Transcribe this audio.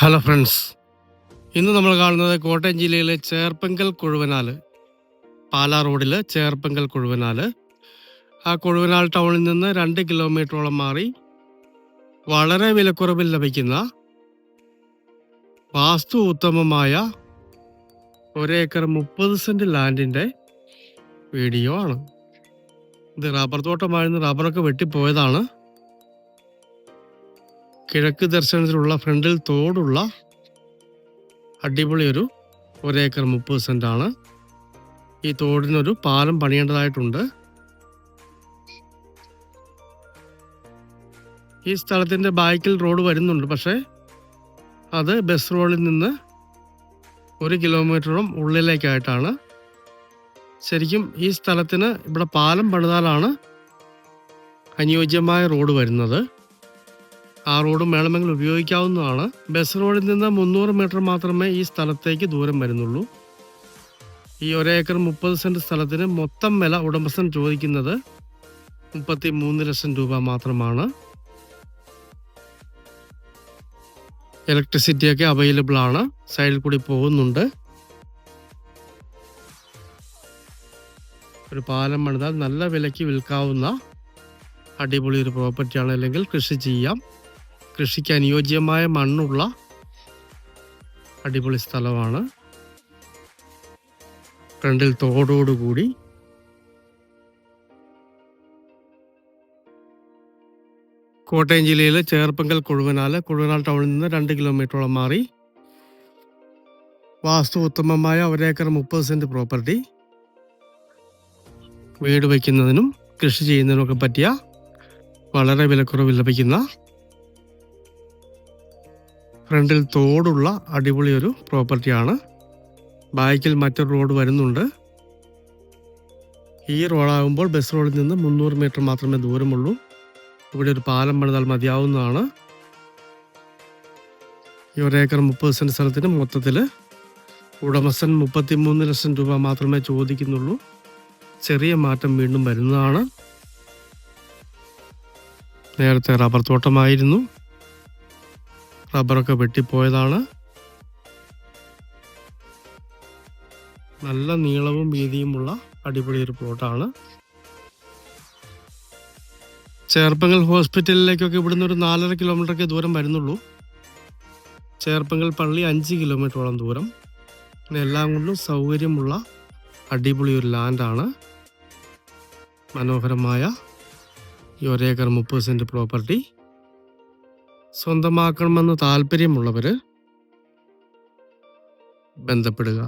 Hello friends, ഇന്ന് നമ്മൾ കാണുന്നത് കോട്ടയം ജില്ലയിലെ ചേർപ്പങ്കൽ കൊഴുവനാൽ, പാലാ റോഡിൽ ചേർപ്പങ്കൽ കൊഴുവനാൽ. ആ കൊഴുവനാൽ ടൗണിൽ നിന്ന് 2 കിലോമീറ്ററോളം മാറി വളരെ വിലക്കുറവിൽ ലഭിക്കുന്ന വാസ്തു ഉത്തമമായ 1 ഏക്കർ 30 സെന്റ് ലാൻഡിൻ്റെ വീഡിയോ ആണ്. ഇത് റബ്ബർ തോട്ടമായിരുന്നു, റബ്ബറൊക്കെ വെട്ടിപ്പോയതാണ്. കിഴക്ക് ദർശനത്തിലുള്ള ഫ്രണ്ടിൽ തോടുള്ള അടിപൊളി ഒരു 1 ഏക്കർ 30 സെന്റാണ്. ഈ തോടിനൊരു പാലം പണിയേണ്ടതായിട്ടുണ്ട്. ഈ സ്ഥലത്തിൻ്റെ ബാക്കിൽ റോഡ് വരുന്നുണ്ട്, പക്ഷേ അത് ബസ് റോഡിൽ നിന്ന് 1 കിലോമീറ്ററും ഉള്ളിലേക്കായിട്ടാണ്. ശരിക്കും ഈ സ്ഥലത്തിന് ഇവിടെ പാലം പണിതാലാണ് അനുയോജ്യമായ റോഡ് വരുന്നത്. ആ റോഡും വേണമെങ്കിൽ ഉപയോഗിക്കാവുന്നതാണ്. ബസ് റോഡിൽ നിന്ന് 300 മീറ്റർ മാത്രമേ ഈ സ്ഥലത്തേക്ക് ദൂരം വരുന്നുള്ളൂ. ഈ 1 ഏക്കർ 30 സെന്റ് സ്ഥലത്തിന് മൊത്തം വില ഉടമസ്ഥൻ ചോദിക്കുന്നത് 33 ലക്ഷം രൂപ മാത്രമാണ്. ഇലക്ട്രിസിറ്റിയൊക്കെ അവൈലബിൾ ആണ്, സൈഡിൽ കൂടി പോകുന്നുണ്ട്. ഒരു പാലം പണിതാൽ നല്ല വിലയ്ക്ക് വിൽക്കാവുന്ന അടിപൊളി ഒരു പ്രോപ്പർട്ടിയാണ്. അല്ലെങ്കിൽ കൃഷി ചെയ്യാം. കൃഷിക്ക് അനുയോജ്യമായ മണ്ണുള്ള അടിപൊളി സ്ഥലമാണ്. ഫ്രണ്ടിൽ തോടോടുകൂടി കോട്ടയം ജില്ലയിലെ ചേർപ്പങ്കൽ കൊഴുവനാൽ ടൗണിൽ നിന്ന് 2 കിലോമീറ്ററോളം മാറി വാസ്തു ഉത്തമമായ 1 ഏക്കർ 30 സെന്റ് പ്രോപ്പർട്ടി. വീട് വയ്ക്കുന്നതിനും കൃഷി ചെയ്യുന്നതിനൊക്കെ പറ്റിയ വളരെ വിലക്കുറവിൽ ലഭിക്കുന്ന, ഫ്രണ്ടിൽ തോടുള്ള അടിപൊളി ഒരു പ്രോപ്പർട്ടിയാണ്. ബാക്കിൽ മറ്റൊരു റോഡ് വരുന്നുണ്ട്. ഈ റോഡാകുമ്പോൾ ബസ് റോഡിൽ നിന്ന് 300 മീറ്റർ മാത്രമേ ദൂരമുള്ളൂ. ഇവിടെ ഒരു പാലം പണിതാൽ മതിയാവുന്നതാണ്. ഈ 1 ഏക്കർ 30 സെന്റ് സ്ഥലത്തിന് മൊത്തത്തിൽ ഉടമസ്ഥൻ 33 ലക്ഷം രൂപ മാത്രമേ ചോദിക്കുന്നുള്ളൂ. ചെറിയ മാറ്റം വീണ്ടും വരുന്നതാണ്. നേരത്തെ റബ്ബർ തോട്ടമായിരുന്നു, റബ്ബറൊക്കെ വെട്ടിപ്പോയതാണ്. നല്ല നീളവും വീതിയുമുള്ള അടിപൊളി ഒരു പ്ലോട്ടാണ്. ചേർപ്പങ്കൽ ഹോസ്പിറ്റലിലേക്കൊക്കെ ഇവിടുന്ന് ഒരു 4.5 കിലോമീറ്ററൊക്കെ ദൂരം വരുന്നുള്ളൂ. ചേർപ്പങ്കൽ പള്ളി 5 കിലോമീറ്ററോളം ദൂരം. പിന്നെ എല്ലാം കൊണ്ടും സൗകര്യമുള്ള അടിപൊളി ഒരു ലാൻഡാണ്. മനോഹരമായ ഈ 1 ഏക്കർ 30 സെന്റ് പ്രോപ്പർട്ടി സ്വന്തമാക്കണമെന്ന് താല്പര്യമുള്ളവർ ബന്ധപ്പെടുക.